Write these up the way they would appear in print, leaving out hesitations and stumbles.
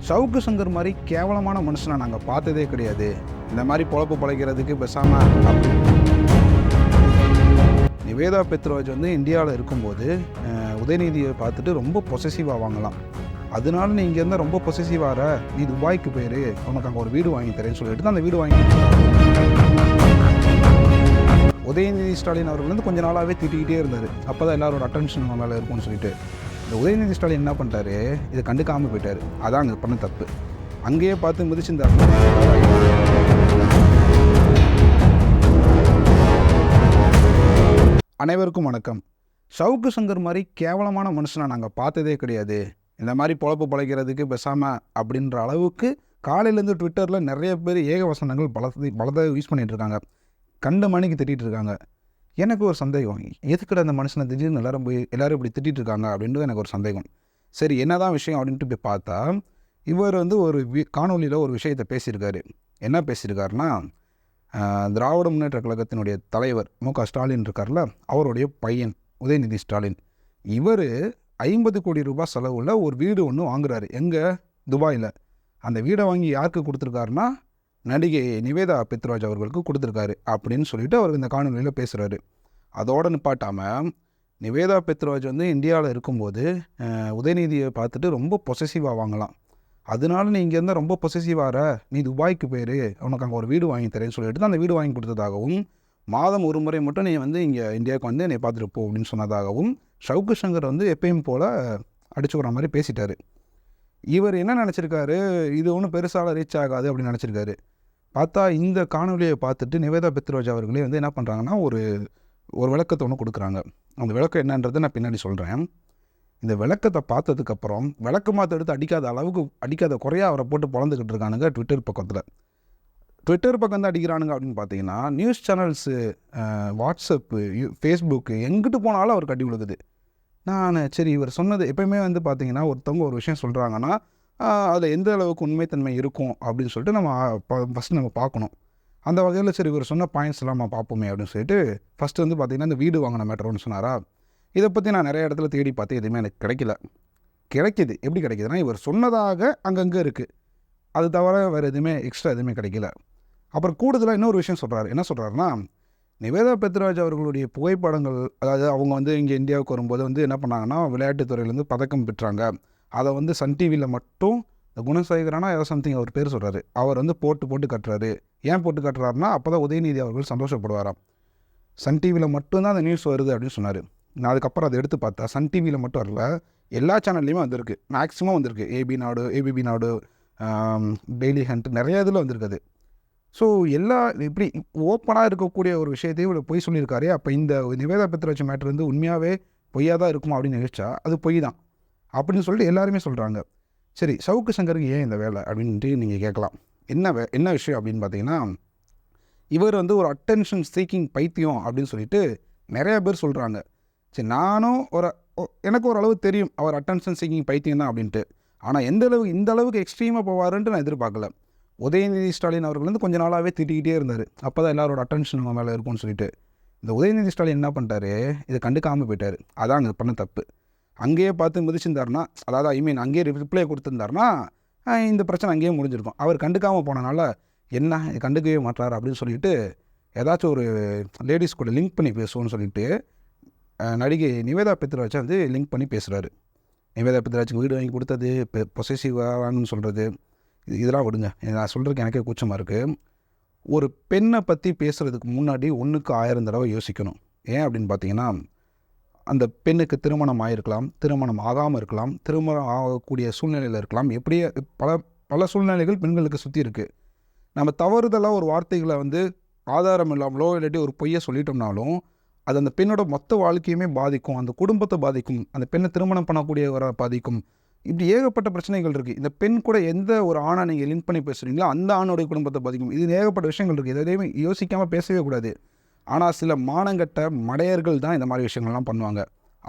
சவுக்கு சங்கர் மாதிரி கேவலமான மனுஷனை நாங்கள் பார்த்ததே கிடையாது. இந்த மாதிரி பொழப்பு பிழைக்கிறதுக்கு பேசாம நிவேதா பெத்ராஜ் வந்து இந்தியாவில் இருக்கும்போது உதயநிதியை பார்த்துட்டு ரொம்ப பொசசிவாக வாங்கலாம். அதனால நீ இங்கே இருந்தால் ரொம்ப பொசசிவாக நீ துபாய்க்கு போயிரு, உனக்கு அங்கே ஒரு வீடு வாங்கி தரேன்னு சொல்லிட்டு தான் அந்த வீடு வாங்கி உதயநிதி ஸ்டாலின் அவர்கள் வந்து கொஞ்ச நாளாகவே திட்டிக்கிட்டே இருந்தார். அப்போ தான் எல்லாரோட அட்டென்ஷன் நம்ம மேலே இருக்கும்னு சொல்லிட்டு இந்த உதயநிதி ஸ்டாலின் என்ன பண்ணிட்டாரு, இதை கண்டுக்காமல் போயிட்டார். அதான் அங்கே பண்ண தப்பு. அங்கேயே பார்த்து மிதிச்சிருந்தார். அனைவருக்கும் வணக்கம். சவுக்கு சங்கர் மாதிரி கேவலமான மனுஷனை நாங்கள் பார்த்ததே கிடையாது. இந்த மாதிரி பொழப்பு பிழைக்கிறதுக்கு பேசாமல் அப்படின்ற அளவுக்கு காலையிலேருந்து ட்விட்டரில் நிறைய பேர் ஏகவசனங்கள் பலதை யூஸ் பண்ணிகிட்டு இருக்காங்க. கண்ட மணிக்கு திட்டிகிட்டு இருக்காங்க. எனக்கு ஒரு சந்தேகம், எதுக்கிட்ட அந்த மனுஷனை திடீர்னு எல்லோரும் இப்படி திட்டிகிட்டு இருக்காங்க அப்படின்றது எனக்கு ஒரு சந்தேகம். சரி, என்ன தான் விஷயம் அப்படின்ட்டு போய் பார்த்தா, இவர் வந்து ஒரு காணொலியில் ஒரு விஷயத்தை பேசியிருக்காரு. என்ன பேசியிருக்காருன்னா, திராவிட முன்னேற்ற கழகத்தினுடைய தலைவர் மு.க. ஸ்டாலின் இருக்கார்ல, அவருடைய பையன் உதயநிதி ஸ்டாலின், இவர் 50 கோடி ரூபாய் செலவில் ஒரு வீடு ஒன்று வாங்குறாரு. எங்கே? துபாயில். அந்த வீடை வாங்கி யாருக்கு கொடுத்துருக்காருன்னா, நடிகை நிவேதா பெத்ராஜ் அவர்களுக்கு கொடுத்துருக்காரு அப்படின்னு சொல்லிட்டு அவர் இந்த காணொலியில் பேசுகிறாரு. அதோடு நிப்பாட்டாமல், நிவேதா பெத்ராஜ் வந்து இந்தியாவில் இருக்கும்போது உதயநிதியை பார்த்துட்டு ரொம்ப பொசசிவாக வாங்கலாம். அதனால நீ இங்கே இருந்தால் ரொம்ப பொசசிவாக நீ துபாய்க்கு போயிரு, உனக்கு அங்கே ஒரு வீடு வாங்கி தரேன்னு சொல்லிட்டு தான் அந்த வீடு வாங்கி கொடுத்ததாகவும், மாதம் ஒரு முறை மட்டும் நீ வந்து இங்கே இந்தியாவுக்கு வந்து என்னை பார்த்துட்டு போ அப்படின்னு சொன்னதாகவும் சவுக்கு சங்கர் வந்து எப்பயும் போல் அடிச்சுக்கிற மாதிரி பேசிட்டார். இவர் என்ன நினச்சிருக்காரு, இது ஒன்றும் பெருசாக ரீச் ஆகாது அப்படின்னு நினச்சிருக்காரு. பார்த்தா இந்த காணொலியை பார்த்துட்டு நிவேதா பெத்ராஜ் அவர்களே வந்து என்ன பண்ணுறாங்கன்னா, ஒரு விளக்கத்தை ஒன்று கொடுக்குறாங்க. அந்த விளக்கம் என்னன்றதை நான் பின்னாடி சொல்கிறேன். இந்த விளக்கத்தை பார்த்ததுக்கப்புறம் விளக்கமாத்த எடுத்து அடிக்காத குறையாக அவரை போட்டு பொழந்துக்கிட்டு இருக்கானுங்க ட்விட்டர் பக்கத்தில். ட்விட்டர் பக்கம் தான் அடிக்கிறானுங்க அப்படின்னு பார்த்தீங்கன்னா, நியூஸ் சேனல்ஸு, வாட்ஸ்அப்பு, ஃபேஸ்புக்கு, எங்கிட்டு போனாலும் அவர் கட்டி விழுகுது. நான் சரி, இவர் சொன்னது எப்போயுமே வந்து பார்த்தீங்கன்னா, ஒருத்தவங்க ஒரு விஷயம் சொல்கிறாங்கன்னா அதில் எந்த அளவுக்கு உண்மைத்தன்மை இருக்கும் அப்படின்னு சொல்லிட்டு நம்ம ஃபஸ்ட்டு நம்ம பார்க்கணும். அந்த வகையில் சரி, இவர் சொன்ன பாயிண்ட்ஸ் எல்லாம் நம்ம பார்ப்போமே அப்படின்னு சொல்லிட்டு ஃபஸ்ட்டு வந்து பார்த்திங்கன்னா, இந்த வீடு வாங்கின மேட்டர் ஒன்று சொன்னாரா. இதை பற்றி நான் நிறைய இடத்துல தேடி பார்த்து எதுவுமே எனக்கு கிடைக்கிது. எப்படி கிடைக்கிதுன்னா, இவர் சொன்னதாக அங்கங்கே இருக்குது. அது தவிர வேறு எதுவுமே எக்ஸ்ட்ரா எதுவுமே கிடைக்கல. அப்புறம் கூடுதலாக இன்னொரு விஷயம் சொல்கிறாரு. என்ன சொல்கிறாருன்னா, நிவேதா பெத்ராஜ் அவர்களுடைய புகைப்படங்கள், அதாவது அவங்க வந்து இங்கே இந்தியாவுக்கு வரும்போது வந்து என்ன பண்ணாங்கன்னா, விளையாட்டுத்துறையிலேருந்து பதக்கம் பெற்றாங்க. அதை வந்து சன் டிவியில் மட்டும் இந்த குணசேகரனா ஏதோ சம்திங் அவர் பேர் சொல்கிறாரு, அவர் வந்து போட்டு கட்டுறாரு. ஏன் போட்டு கட்டுறாருன்னா, அப்போ தான் உதயநிதி அவர்கள் சந்தோஷப்படுவாராம். சன் டிவியில் மட்டும்தான் அந்த நியூஸ் வருது அப்படின்னு சொன்னார். நான் அதுக்கப்புறம் அதை எடுத்து பார்த்தா சன் டிவியில் மட்டும் வரல, எல்லா சேனல்லையுமே வந்திருக்கு. மேக்ஸிமம் வந்திருக்கு. ஏபிபி நாடு, டெய்லி ஹண்ட், நிறைய இதில் வந்திருக்குது. ஸோ எல்லா இப்படி ஓப்பனாக இருக்கக்கூடிய ஒரு விஷயத்தையும் இவ்வளோ பொய் சொல்லியிருக்காரு. அப்போ இந்த நிவேதா பெத்ராஜ் மேட்ரு வந்து உண்மையாகவே பொய்யாக தான் இருக்குமா அப்படின்னு நினைச்சா அது பொய் தான் அப்படின்னு சொல்லிட்டு எல்லாருமே சொல்கிறாங்க. சரி, சவுக்கு சங்கருக்கு ஏன் இந்த வேலை அப்படின்ட்டு நீங்கள் கேட்கலாம். என்ன விஷயம் அப்படின்னு பார்த்தீங்கன்னா, இவர் வந்து ஒரு அட்டென்ஷன் சீக்கிங் பைத்தியம் அப்படின்னு சொல்லிட்டு நிறைய பேர் சொல்கிறாங்க. சரி, நானும் எனக்கு ஒரு அளவு தெரியும் அவர் அட்டென்ஷன் சீக்கிங் பைத்தியம் தான் அப்படின்ட்டு. ஆனால் இந்த அளவுக்கு எக்ஸ்ட்ரீமாக போவாருன்ட்டு நான் எதிர்பார்க்கல. உதயநிதி ஸ்டாலின் அவர்கள் வந்து கொஞ்ச நாளாகவே திட்டிக்கிட்டே இருந்தார். அப்போ தான் எல்லாரோட அட்டென்ஷன் நம்ம மேலே இருக்கும்னு சொல்லிட்டு இந்த உதயநிதி ஸ்டாலின் என்ன பண்ணிட்டாரு, இதை கண்டுக்காமல் போயிட்டார். அதான் அங்கே பண்ண தப்பு. அங்கேயே பார்த்து மிதிச்சிருந்தாருன்னா, அதாவது அங்கேயே ரிப்ளை கொடுத்துருந்தாருன்னா இந்த பிரச்சனை அங்கேயே முடிஞ்சிருக்கும். அவர் கண்டுக்காமல் போனனால என்ன கண்டுக்கவே மாட்டார் அப்படின்னு சொல்லிட்டு ஏதாச்சும் ஒரு லேடிஸ் கூட லிங்க் பண்ணி பேசுவோன்னு சொல்லிட்டு நடிகை நிவேதா பெத்ராஜை வந்து லிங்க் பண்ணி பேசுகிறாரு. நிவேதா பெத்ராஜுக்கு வீடு வாங்கி கொடுத்தது, பொசசிவான்னு சொல்கிறது, இதெல்லாம் விடுங்க. நான் சொல்கிறதுக்கு எனக்கே கூச்சமாக இருக்குது. ஒரு பெண்ணை பற்றி பேசுகிறதுக்கு முன்னாடி 1க்கு 1000 தடவை யோசிக்கணும். ஏன் அப்படின்னு பார்த்தீங்கன்னா, அந்த பெண்ணுக்கு திருமணம் ஆகிருக்கலாம், திருமணம் ஆகாமல் இருக்கலாம், திருமணம் ஆகக்கூடிய சூழ்நிலையில் இருக்கலாம். எப்படியே பல சூழ்நிலைகள் பெண்களுக்கு சுற்றி இருக்குது. நம்ம தவறுதலாக ஒரு வார்த்தைகளை வந்து ஆதாரம் இல்லாமலோ இல்லாட்டி ஒரு பொய்யை சொல்லிட்டோம்னாலும் அது அந்த பெண்ணோட மொத்த வாழ்க்கையுமே பாதிக்கும், அந்த குடும்பத்தை பாதிக்கும், அந்த பெண்ணை திருமணம் பண்ணக்கூடியவரை பாதிக்கும். இப்படி ஏகப்பட்ட பிரச்சனைகள் இருக்குது. இந்த பெண் கூட எந்த ஒரு ஆணை நீங்கள் லிங்க் பண்ணி பேசுகிறீங்களோ அந்த ஆணுடைய குடும்பத்தை பாதிக்கும். இது ஏகப்பட்ட விஷயங்கள் இருக்குது. எதையுமே யோசிக்காமல் பேசவே கூடாது. ஆனால் சில மானங்கட்ட மடையர்கள் தான் இந்த மாதிரி விஷயங்கள்லாம் பண்ணுவாங்க.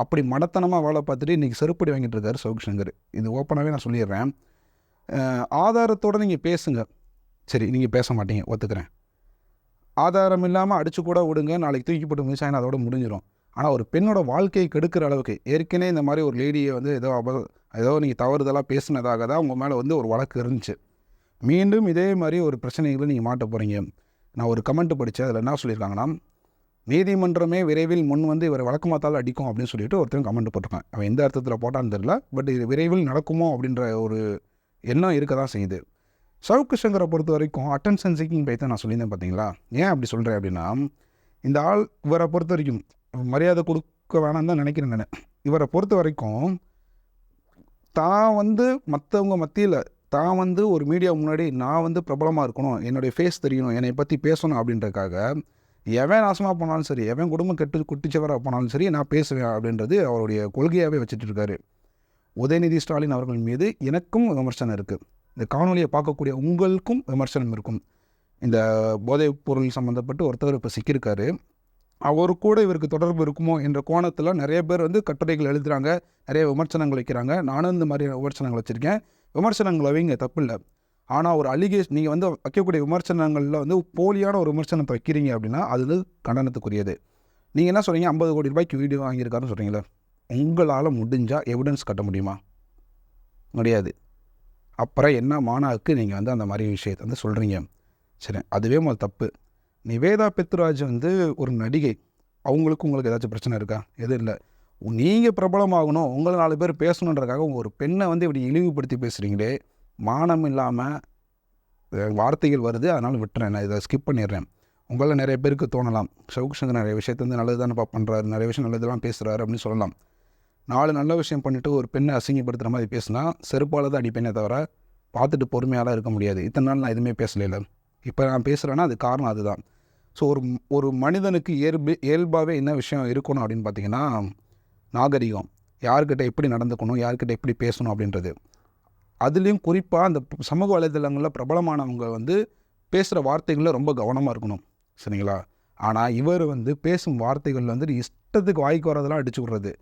அப்படி மடத்தனமாக வேலை பார்த்துட்டு இன்றைக்கி செருப்படி வாங்கிட்டு இருக்காரு சவுக்கு சங்கர். இது ஓப்பனாகவே நான் சொல்லிடுறேன். ஆதாரத்தோடு நீங்கள் பேசுங்க. சரி, நீங்கள் பேச மாட்டீங்க, ஒத்துக்கிறேன். ஆதாரம் இல்லாமல் அடித்து கூட விடுங்க, நாளைக்கு தூக்கி போட்டு மிதிச்சாங்கன்னா அதோட முடிஞ்சிடும். ஆனால் ஒரு பெண்ணோட வாழ்க்கையை கெடுக்கிற அளவுக்கு ஏற்கனவே இந்த மாதிரி ஒரு லேடியை வந்து ஏதோ நீங்கள் தவறுதலாக பேசினதாக தான் உங்கள் மேலே வந்து ஒரு வழக்கு இருந்துச்சு. மீண்டும் இதே மாதிரி ஒரு பிரச்சனைகளை நீங்கள் மாட்ட போகிறீங்க. நான் ஒரு கமெண்ட் படித்தேன். அதில் என்ன சொல்லியிருக்காங்கன்னா, நீதிமன்றமே விரைவில் முன் வந்து இவரை வழக்கமாத்தால் அடிக்கும் அப்படின்னு சொல்லிட்டு ஒருத்தன் கமெண்ட் போட்டிருக்கான். அவன் எந்த அர்த்தத்தில் போட்டான்னு தெரியல. பட் இது விரைவில் நடக்குமோ அப்படின்ற ஒரு எண்ணம் இருக்க தான் செய்யுது. சவுக்கு சங்கரை பொறுத்த வரைக்கும் அட்டென்ஷன் சீக்கிங் பைத்தான் நான் சொல்லியிருந்தேன் பார்த்தீங்களா. ஏன் அப்படி சொல்கிறேன் அப்படின்னா, இந்த ஆள் இவரை பொறுத்த வரைக்கும் மரியாதை கொடுக்க வேணாம் தான் நினைக்கிறேன் நான். இவரை பொறுத்த வரைக்கும் தான் வந்து மற்றவங்க மத்தியில் தான் வந்து ஒரு மீடியா முன்னாடி நான் வந்து பிரபலமாக இருக்கணும், என்னுடைய ஃபேஸ் தெரியணும், என்னை பற்றி பேசணும் அப்படின்றதுக்காக எவன் நாசமாக போனாலும் சரி, எவன் குடும்பம் குட்டிச்சவராக போனாலும் சரி, நான் பேசுவேன் அப்படின்றது அவருடைய கொள்கையாகவே வச்சுட்டு இருக்காரு. உதயநிதி ஸ்டாலின் அவர்கள் மீது எனக்கும் விமர்சனம் இருக்குது. இந்த காணொலியை பார்க்கக்கூடிய உங்களுக்கும் விமர்சனம் இருக்கும். இந்த போதைப் பொருள் சம்மந்தப்பட்டு ஒருத்தர் இப்போ சிக்கியிருக்காரு. அவர் கூட இவருக்கு தொடர்பு இருக்குமோ என்ற கோணத்தில் நிறைய பேர் வந்து கட்டுரைகள் எழுதுகிறாங்க, நிறைய விமர்சனங்கள் வைக்கிறாங்க. நானும் இந்த மாதிரி விமர்சனங்கள் வச்சுருக்கேன். விமர்சனங்கள் வைங்க, தப்பு இல்லை. ஆனால் ஒரு நீங்கள் வந்து வைக்கக்கூடிய விமர்சனங்களில் வந்து போலியான ஒரு விமர்சனத்தை வைக்கிறீங்க அப்படின்னா அது வந்து கண்டனத்துக்குரியது. நீங்கள் என்ன சொல்கிறீங்க, 50 கோடி ரூபாய்க்கு வீடியோ வாங்கியிருக்காருன்னு சொல்கிறீங்களே, உங்களால் முடிஞ்சால் எவிடன்ஸ் கட்ட முடியுமா? முடியாது. அப்புறம் என்ன மானாவுக்கு நீங்கள் வந்து அந்த மாதிரி விஷயத்தை வந்து சொல்கிறீங்க? சரி, அதுவே முதல் தப்பு. நிவேதா பெத்ராஜ் வந்து ஒரு நடிகை. உங்களுக்கு ஏதாச்சும் பிரச்சனை இருக்கா? எதுவும் இல்லை. நீங்கள் பிரபலமாகணும், உங்களை 4 பேர் பேசணுன்றதுக்காக ஒரு பெண்ணை வந்து இப்படி இழிவுபடுத்தி பேசுகிறீங்களே, மானம் இல்லாமல் வார்த்தைகள் வருது. அதனால் விட்டுறேன், நான் இதை ஸ்கிப் பண்ணிடுறேன். உங்களில் நிறைய பேருக்கு தோணலாம், சவுக்கு சங்கர் நிறைய விஷயத்தை வந்து நல்லது தானே பண்ணுறாரு, நிறைய விஷயம் நல்லதெல்லாம் பேசுகிறாரு அப்படின்னு சொல்லலாம். 4 நல்ல விஷயம் பண்ணிவிட்டு ஒரு பெண்ணை அசிங்கப்படுத்துகிற மாதிரி பேசினா செருப்பால் தான் அடிப்பேனே தவிர பார்த்துட்டு பொறுமையாலாம் இருக்க முடியாது. இத்தனை நாள் நான் எதுவுமே பேசலை. இப்போ நான் பேசுகிறேன்னா அது காரணம் அதுதான். ஸோ ஒரு மனிதனுக்கு இயல்பாகவே என்ன விஷயம் இருக்கணும் அப்படின்னு பார்த்தீங்கன்னா, நாகரிகம், யார்கிட்ட எப்படி நடந்துக்கணும், யார்கிட்ட எப்படி பேசணும் அப்படின்றது. அதுலேயும் குறிப்பாக அந்த சமூக வலைதளங்களில் பிரபலமானவங்க வந்து பேசுகிற வார்த்தைகளில் ரொம்ப கவனமாக இருக்கணும், சரிங்களா? ஆனால் இவர் வந்து பேசும் வார்த்தைகள் வந்து இஷ்டத்துக்கு வாய்க்கு வரதெல்லாம் அடிச்சு விட்றது.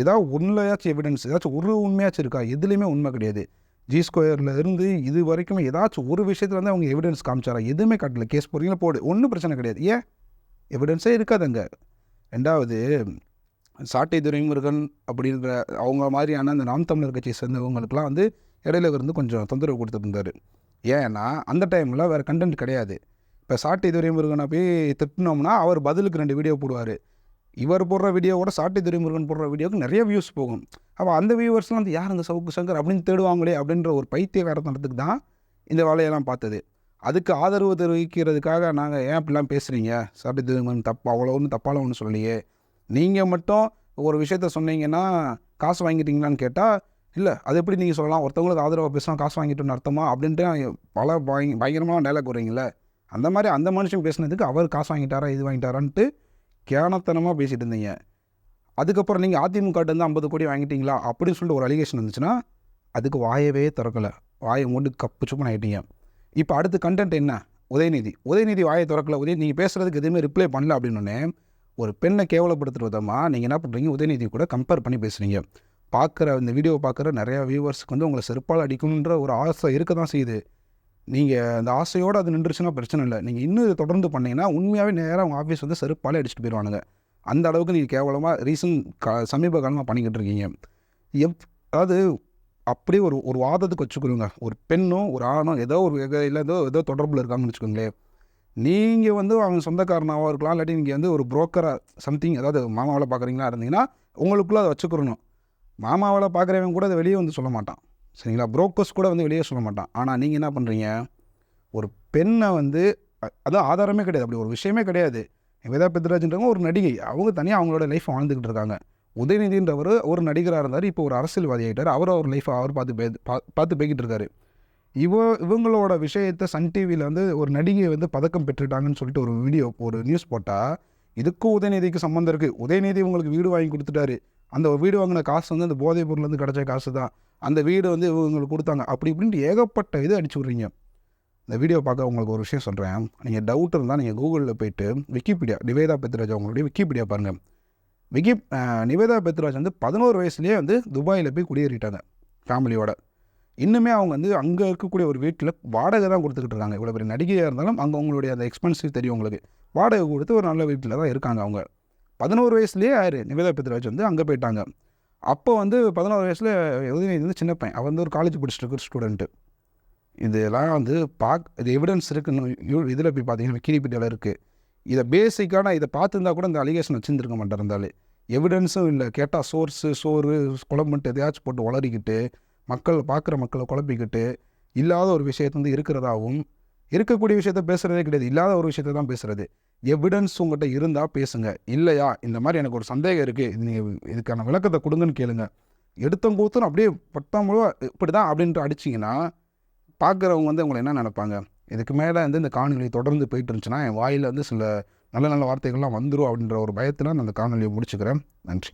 ஏதாவது ஒன்றையாச்சும் எவிடன்ஸ், ஏதாச்சும் ஒரு உண்மையாச்சும் இருக்கா? எதுலேயுமே உண்மை கிடையாது. G2 இருந்து இது வரைக்கும் ஏதாச்சும் ஒரு விஷயத்தில் வந்து அவங்க எவிடன்ஸ் காமிச்சாரா? எதுவுமே காட்டல. கேஸ் போடுறீங்களா, போடு, ஒன்றும் பிரச்சனை கிடையாது. ஏன் எவிடன்ஸே இருக்காதுங்க. 2வது, சாட்டை துரைமுருகன் அப்படின்ற அவங்க மாதிரியான அந்த நாம் தமிழர் கட்சியை சேர்ந்தவங்களுக்குலாம் வந்து இடையில இருந்து கொஞ்சம் தொந்தரவு கொடுத்துருந்தாரு. ஏன்னா அந்த டைமில் வேறு கண்டென்ட் கிடையாது. இப்போ சாட்டை துரைமுருகனை போய் திட்டினோம்னா அவர் பதிலுக்கு 2 வீடியோ போடுவார். இவர் போடுற வீடியோவோட சாட்டை துரைமுருகன் போடுற வீடியோவுக்கு நிறைய வியூஸ் போகும். அப்போ அந்த வியூவர்ஸ்லாம் வந்து யார் அந்த சவுக்கு சங்கர் அப்படின்னு தேடுவாங்களே அப்படின்ற ஒரு பைத்தியகாரத்தனத்துக்கு தான் இந்த வேலையெல்லாம் பார்த்தது. அதுக்கு ஆதரவு தெரிவிக்கிறதுக்காக நாங்கள் ஏன் அப்படிலாம் பேசுகிறீங்க, சாட்டை துரைமுருகன் தப்பு, அவ்வளோ ஒன்றும் தப்பால ஒன்றும் சொல்லலையே, நீங்கள் மட்டும் ஒரு விஷயத்த சொன்னீங்கன்னா காசு வாங்கிட்டீங்களான்னு கேட்டால், இல்லை, அது எப்படி நீங்கள் சொல்லலாம், ஒருத்தவங்களுக்கு ஆதரவாக பேசினா காசு வாங்கிட்டோன்னு அர்த்தமா அப்படின்ட்டு பல பயங்கரமாக டைலாக் வரீங்களே. அந்த மாதிரி அந்த மனுஷன் பேசுனதுக்கு அவர் காசு வாங்கிட்டாரா இது வாங்கிட்டாரான்ட்டு கேனத்தனமாக பேசிகிட்டு இருந்தீங்க. அதுக்கப்புறம் நீங்கள் அதிமுகட்டு வந்து 50 கோடி வாங்கிட்டீங்களா அப்படின்னு சொல்லிட்டு ஒரு அலிகேஷன் இருந்துச்சுன்னா அதுக்கு வாயவே திறக்கலை, வாயை மூண்டு கப்பு சுப்பன் ஆகிட்டீங்க. இப்போ அடுத்த கண்டென்ட் என்ன? உதயநிதி வாயை திறக்கலை, நீங்கள் பேசுகிறதுக்கு எதுவுமே ரிப்ளை பண்ணல அப்படின்னே ஒரு பெண்ணை கேவலப்படுத்துகிற விதமாக நீங்கள் என்ன பண்ணுறீங்க, உதயநிதி கூட கம்பேர் பண்ணி பேசுகிறீங்க. இந்த வீடியோவை பார்க்குற நிறையா வியூவர்ஸுக்கு வந்து உங்களை செருப்பால் அடிக்கணுன்ற ஒரு ஆசை இருக்க தான் செய்யுது. நீங்கள் அந்த ஆசையோடு அது நின்றுச்சுன்னா பிரச்சனை இல்லை. நீங்கள் இன்னும் இதை தொடர்ந்து பண்ணிங்கன்னா உண்மையாகவே நேராக அவங்க ஆஃபீஸ் வந்து செருப்பாலே அடிச்சுட்டு போயிடுவானுங்க. அந்த அளவுக்கு நீங்கள் கேவலமாக சமீப காலமாக பண்ணிக்கிட்டு இருக்கீங்க. அதாவது அப்படியே ஒரு வாதத்துக்கு வச்சுக்கொள்ளுங்க, ஒரு பெண்ணும் ஒரு ஆணும் ஏதோ ஒரு வகையில் ஏதோ தொடர்பில் இருக்காங்கன்னு வச்சுக்கோங்களேன். நீங்கள் வந்து அவங்க சொந்தக்காரனாகவும் இருக்கலாம், இல்லாட்டி நீங்கள் வந்து ஒரு புரோக்கராக சம்திங், அதாவது மாமாவில் பார்க்குறீங்களா இருந்தீங்கன்னா உங்களுக்குள்ளே அதை வச்சுக்கிறணும். மாமாவில் பார்க்குறவங்க கூட அதை வெளியே வந்து சொல்ல மாட்டான், சரிங்களா? புரோக்கர்ஸ் கூட வந்து வெளியே சொல்ல மாட்டான். ஆனால் நீங்கள் என்ன பண்ணுறீங்க, ஒரு பெண்ணை வந்து அதான் ஆதாரமே கிடையாது, அப்படி ஒரு விஷயமே கிடையாது. நிவேதா பெத்ராஜ்ன்றவங்க ஒரு நடிகை, அவங்க தனியாக அவங்களோட லைஃப் வாழ்ந்துக்கிட்டு இருக்காங்க. உதயநிதின்றவர் ஒரு நடிகராக இருந்தார், இப்போ ஒரு அரசியல்வாதி ஆகிட்டார். அவர் லைஃப்பை அவர் பார்த்து போய்கிட்டு இருக்காரு. இவங்களோட விஷயத்தை சன் டிவியில் வந்து ஒரு நடிகை வந்து பதக்கம் பெற்றுட்டாங்கன்னு சொல்லிட்டு ஒரு நியூஸ் போட்டால் இதுக்கும் உதயநிதிக்கு சம்மந்தம் இருக்குது. உதயநிதி உங்களுக்கு வீடு வாங்கி கொடுத்துட்டாரு, அந்த வீடு வாங்கின காசு வந்து அந்த போதைப் பொருள்லேருந்து கிடச்ச காசு தான், அந்த வீடு வந்து இவங்களுக்கு கொடுத்தாங்க, அப்படி இப்படின்ட்டு ஏகப்பட்ட இது அடிச்சு விட்றீங்க. இந்த வீடியோ பார்க்க உங்களுக்கு ஒரு விஷயம் சொல்கிறேன். நீங்கள் டவுட் இருந்தால் நீங்கள் கூகுளில் போய்ட்டு விக்கிபீடியா, நிவேதா பெத்ராஜ் அவங்களுடைய விக்கிபீடியா பாருங்கள். நிவேதா பெத்ராஜ் வந்து 11 வயசுலேயே வந்து துபாயில் போய் குடியேறிட்டாங்க ஃபேமிலியோட. இன்னுமே அவங்க வந்து அங்கே இருக்கக்கூடிய ஒரு வீட்டில் வாடகை தான் கொடுத்துக்கிட்டு இருக்காங்க. இவ்வளோ பெரிய நடிகையாக இருந்தாலும் அங்கே அவங்களுடைய அந்த எக்ஸ்பென்சிவ் தெரியும் உங்களுக்கு. வாடகை கொடுத்து ஒரு நல்ல வீட்டில் தான் இருக்காங்க அவங்க. 11 வயசுலேயே யார் நிவேதா பெத்ராஜ் வந்து அங்கே போயிட்டாங்க. அப்போ வந்து 11 வயசில் உதயநிதி வந்து சின்ன பையன், அவன் வந்து ஒரு காலேஜ் படிச்சுட்டு இருக்கிற ஸ்டூடெண்ட்டு. இதெல்லாம் வந்து இது எவிடன்ஸ் இருக்குன்னு இதில் போய் பார்த்தீங்கன்னா விக்கிபீடியாவில் இருக்குது. இதை பேசிக்கான இதை பார்த்துருந்தா கூட இந்த அலிகேஷன் வச்சுருந்துருக்க மாட்டார். இருந்தாலும் எவிடன்ஸும் இல்லை, கேட்டால் சோறு குழம்புன்ட்டு எதையாச்சும் போட்டு உளறிக்கிட்டு பார்க்குற மக்களை குழப்பிக்கிட்டு இல்லாத ஒரு விஷயத்தை வந்து இருக்கிறதாகவும், இருக்கக்கூடிய விஷயத்த பேசுகிறதே கிடையாது, இல்லாத ஒரு விஷயத்தை தான் பேசுகிறது. எவிடன்ஸ் உங்கள்கிட்ட இருந்தால் பேசுங்க, இல்லையா இந்த மாதிரி எனக்கு ஒரு சந்தேகம் இருக்குது, இது நீங்கள் இதுக்கான விளக்கத்தை கொடுங்கன்னு கேளுங்க. எடுத்தங்கூத்துன்னு அப்படியே பட்டாமுழுவா இப்படி தான் அப்படின்ட்டு அடிச்சிங்கன்னா பார்க்குறவங்க வந்து உங்களை என்ன நினைப்பாங்க? இதுக்கு மேலே வந்து இந்த காணொலி தொடர்ந்து போயிட்டு இருந்துச்சுன்னா என் வாயில் வந்து சில நல்ல நல்ல வார்த்தைகள்லாம் வந்துடும் அப்படின்ற ஒரு பயத்தில் நான் அந்த காணொலியை முடிச்சுக்கிறேன். நன்றி.